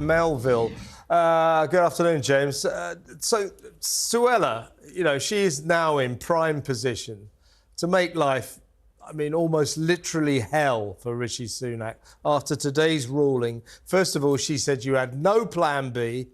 Melville. Good afternoon, James. So, Suella, she is now in prime position to make life, almost literally hell for Rishi Sunak. After today's ruling, first of all, she said you had no plan B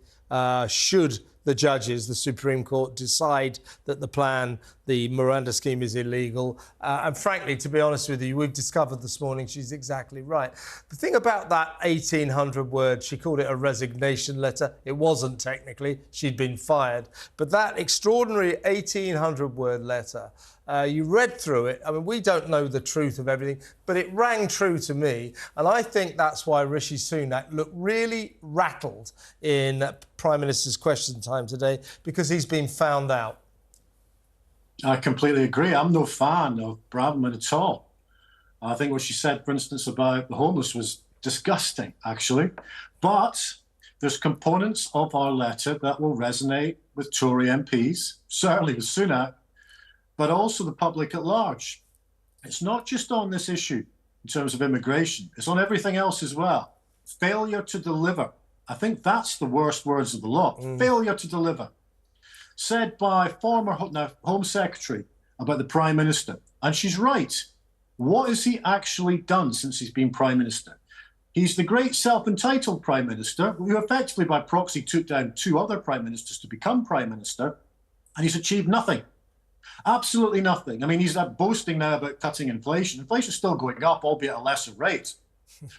should the judges, the Supreme Court, decide that the Rwanda scheme is illegal. And frankly, to be honest with you, we've discovered this morning she's exactly right. The thing about that 1,800 words, she called it a resignation letter. It wasn't technically. She'd been fired. But that extraordinary 1,800 word letter, you read through it. We don't know the truth of everything, but it rang true to me. And I think that's why Rishi Sunak looked really rattled in Prime Minister's Question Time today, because he's been found out. I completely agree. I'm no fan of Braverman at all. I think what she said, for instance, about the homeless was disgusting, actually. But there's components of our letter that will resonate with Tory MPs, certainly with Sunak, but also the public at large. It's not just on this issue in terms of immigration. It's on everything else as well. Failure to deliver. I think that's the worst words of the lot. Failure to deliver. Said by former Home Secretary about the Prime Minister. And she's right. What has he actually done since he's been Prime Minister? He's the great self-entitled Prime Minister who effectively by proxy took down two other Prime Ministers to become Prime Minister, and he's achieved nothing. Absolutely nothing. He's boasting now about cutting inflation. Inflation's still going up, albeit at a lesser rate.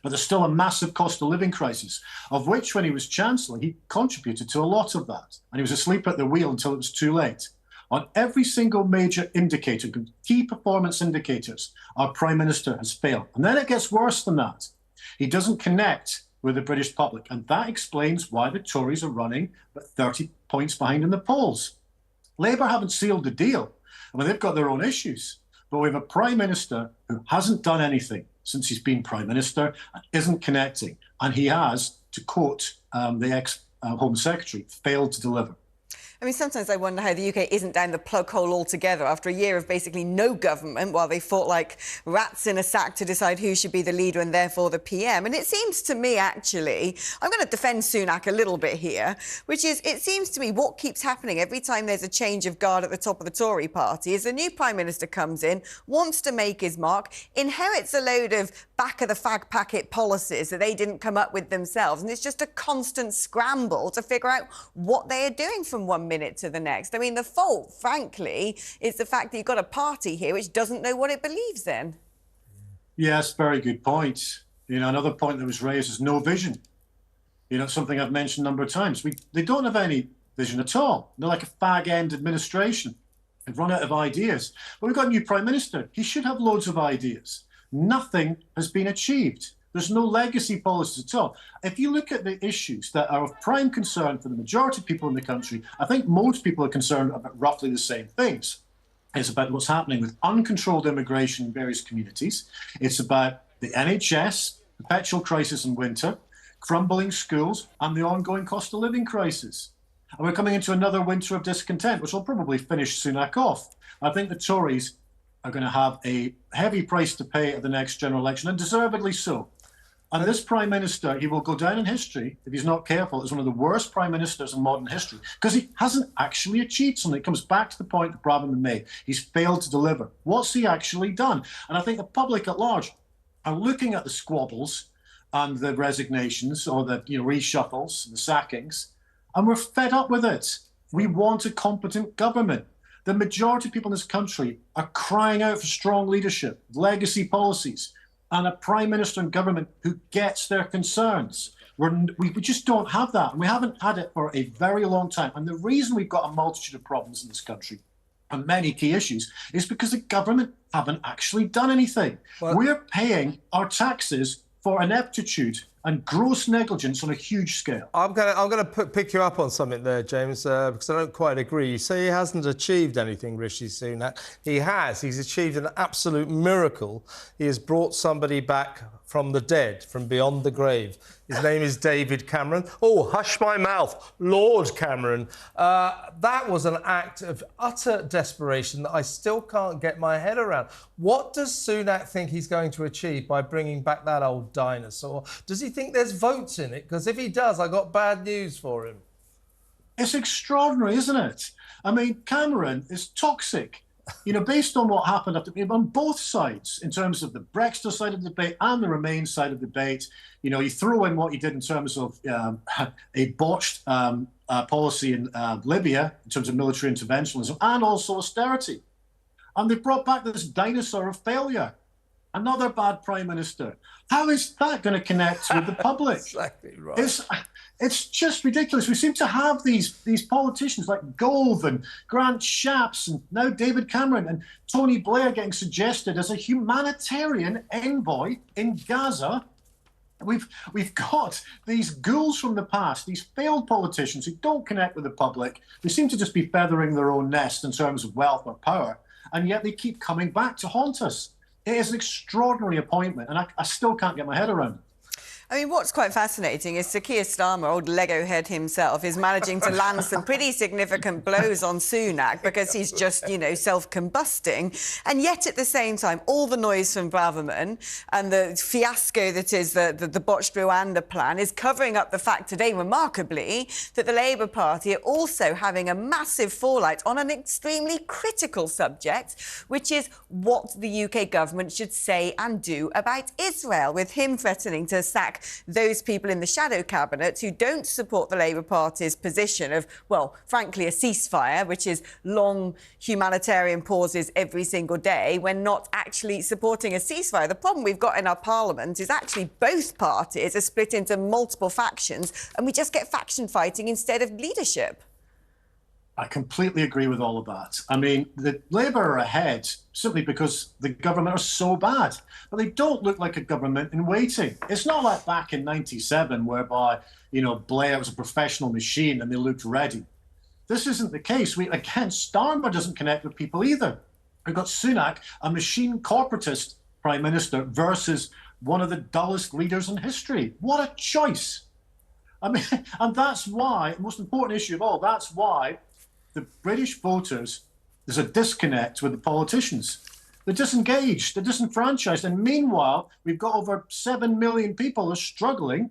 But there's still a massive cost of living crisis, of which when he was Chancellor, he contributed to a lot of that. And he was asleep at the wheel until it was too late. On every single major indicator, key performance indicators, our Prime Minister has failed. And then it gets worse than that. He doesn't connect with the British public. And that explains why the Tories are running but 30 points behind in the polls. Labour haven't sealed the deal. They've got their own issues. But we have a Prime Minister who hasn't done anything since he's been Prime Minister and isn't connecting. And he has, to quote the ex-Home Secretary, failed to deliver. Sometimes I wonder how the UK isn't down the plug hole altogether after a year of basically no government while they fought like rats in a sack to decide who should be the leader and therefore the PM. And it seems to me, actually, I'm going to defend Sunak a little bit here, which is, it seems to me what keeps happening every time there's a change of guard at the top of the Tory party is the new Prime Minister comes in, wants to make his mark, inherits a load of back-of-the-fag packet policies that they didn't come up with themselves. And it's just a constant scramble to figure out what they are doing from one minute to the next. The fault, frankly, is the fact that you've got a party here which doesn't know what it believes in. Yes, very good point. Another point that was raised is no vision. Something I've mentioned a number of times. They don't have any vision at all. They're like a fag-end administration. They've run out of ideas. But we've got a new Prime Minister. He should have loads of ideas. Nothing has been achieved. There's no legacy policies at all. If you look at the issues that are of prime concern for the majority of people in the country, I think most people are concerned about roughly the same things. It's about what's happening with uncontrolled immigration in various communities. It's about the NHS, perpetual crisis in winter, crumbling schools, and the ongoing cost of living crisis. And we're coming into another winter of discontent, which will probably finish Sunak off. I think the Tories are going to have a heavy price to pay at the next general election, and deservedly so. And this Prime Minister, he will go down in history, if he's not careful, as one of the worst Prime Ministers in modern history, because he hasn't actually achieved something. It comes back to the point that Braverman made. He's failed to deliver. What's he actually done? And I think the public at large are looking at the squabbles and the resignations or the reshuffles, the sackings, and we're fed up with it. We want a competent government. The majority of people in this country are crying out for strong leadership, legacy policies, and a Prime Minister and government who gets their concerns. We just don't have that, and we haven't had it for a very long time. And the reason we've got a multitude of problems in this country and many key issues is because the government haven't actually done anything. We're paying our taxes for ineptitude and gross negligence on a huge scale. I'm going to pick you up on something there, James, because I don't quite agree. You say he hasn't achieved anything, Rishi Sunak. He has. He's achieved an absolute miracle. He has brought somebody back from the dead, from beyond the grave. His name is David Cameron. Oh, hush my mouth, Lord Cameron. That was an act of utter desperation that I still can't get my head around. What does Sunak think he's going to achieve by bringing back that old dinosaur? Does he think there's votes in it? Because if he does, I got bad news for him. It's extraordinary, isn't it? I mean, Cameron is toxic. You know, based on what happened on both sides, in terms of the Brexit side of the debate and the Remain side of the debate, you know, you throw in what he did in terms of a botched policy in Libya, in terms of military interventionism, and also austerity. And they brought back this dinosaur of failure. Another bad prime minister. How is that going to connect with the public? Exactly right. It's just ridiculous. We seem to have these politicians like Gove and Grant Shapps and now David Cameron and Tony Blair getting suggested as a humanitarian envoy in Gaza. We've got these ghouls from the past, these failed politicians who don't connect with the public, who seem to just be feathering their own nest in terms of wealth or power, and yet they keep coming back to haunt us. It is an extraordinary appointment, and I still can't get my head around it. I mean, what's quite fascinating is Sir Keir Starmer, old Lego head himself, is managing to land some pretty significant blows on Sunak because he's just, you know, self-combusting. And yet, at the same time, all the noise from Braverman and the fiasco that is the botched Rwanda plan is covering up the fact today, remarkably, that the Labour Party are also having a massive fallout on an extremely critical subject, which is what the UK government should say and do about Israel, with him threatening to sack those people in the shadow cabinet who don't support the Labour Party's position of, well, frankly, a ceasefire, which is long humanitarian pauses every single day, when not actually supporting a ceasefire. The problem we've got in our parliament is actually both parties are split into multiple factions, and we just get faction fighting instead of leadership. I completely agree with all of that. I mean, the Labour are ahead simply because the government are so bad. But they don't look like a government in waiting. It's not like back in '97 whereby, you know, Blair was a professional machine and they looked ready. This isn't the case. Again, Starmer doesn't connect with people either. We've got Sunak, a machine corporatist prime minister, versus one of the dullest leaders in history. What a choice. I mean, and that's why, the most important issue of all, that's why the British voters, there's a disconnect with the politicians. They're disengaged, they're disenfranchised. And meanwhile, we've got over 7 million people who are struggling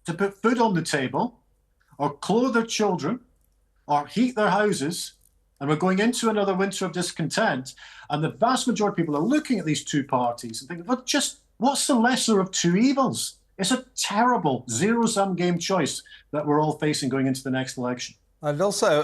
to put food on the table or clothe their children or heat their houses. And we're going into another winter of discontent. And the vast majority of people are looking at these two parties and thinking, well, just what's the lesser of two evils? It's a terrible zero-sum game choice that we're all facing going into the next election. And also,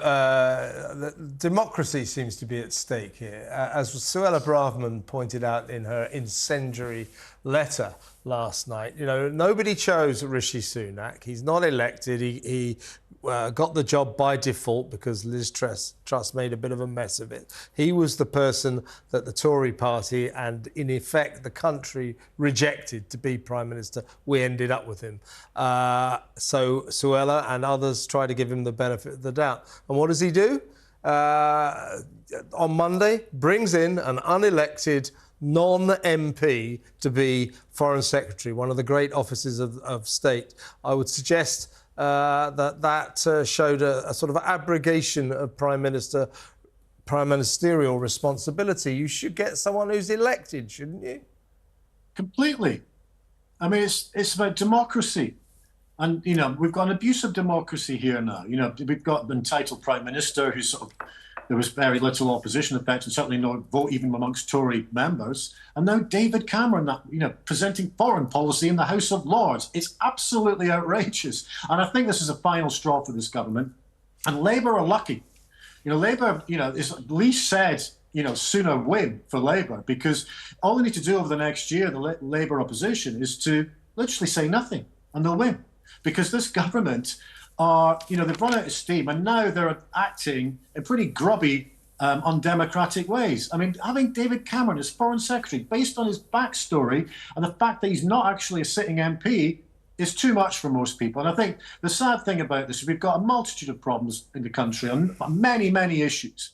democracy seems to be at stake here. As Suella Braverman pointed out in her incendiary letter last night, you know, nobody chose Rishi Sunak. He's not elected. He got the job by default because Liz Truss made a bit of a mess of it. He was the person that the Tory party and, in effect, the country rejected to be Prime Minister. We ended up with him. So Suella and others try to give him the benefit of the doubt. And what does he do? On Monday, brings in an unelected non-MP to be Foreign Secretary, one of the great offices of state. I would suggest that showed a sort of abrogation of prime ministerial responsibility. You should get someone who's elected, shouldn't you? Completely. I mean, it's about democracy. And, you know, we've got an abuse of democracy here now. You know, we've got the entitled prime minister who's sort of, there was very little opposition effect and certainly no vote even amongst Tory members. And now David Cameron, you know, presenting foreign policy in the House of Lords. It's absolutely outrageous. And I think this is a final straw for this government. And Labour are lucky. You know, Labour, you know, is at least said, you know, sooner win for Labour, because all they need to do over the next year, the Labour opposition, is to literally say nothing and they'll win. Because this government are, you know, they've run out of steam and now they're acting in pretty grubby, undemocratic ways. I mean, having David Cameron as Foreign Secretary, based on his backstory and the fact that he's not actually a sitting MP, is too much for most people. And I think the sad thing about this is we've got a multitude of problems in the country on many, many issues.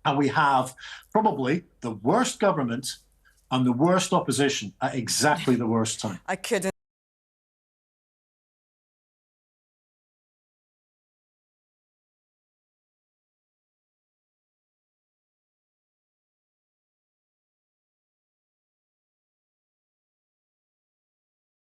And we have probably the worst government and the worst opposition at exactly the worst time. I couldn't.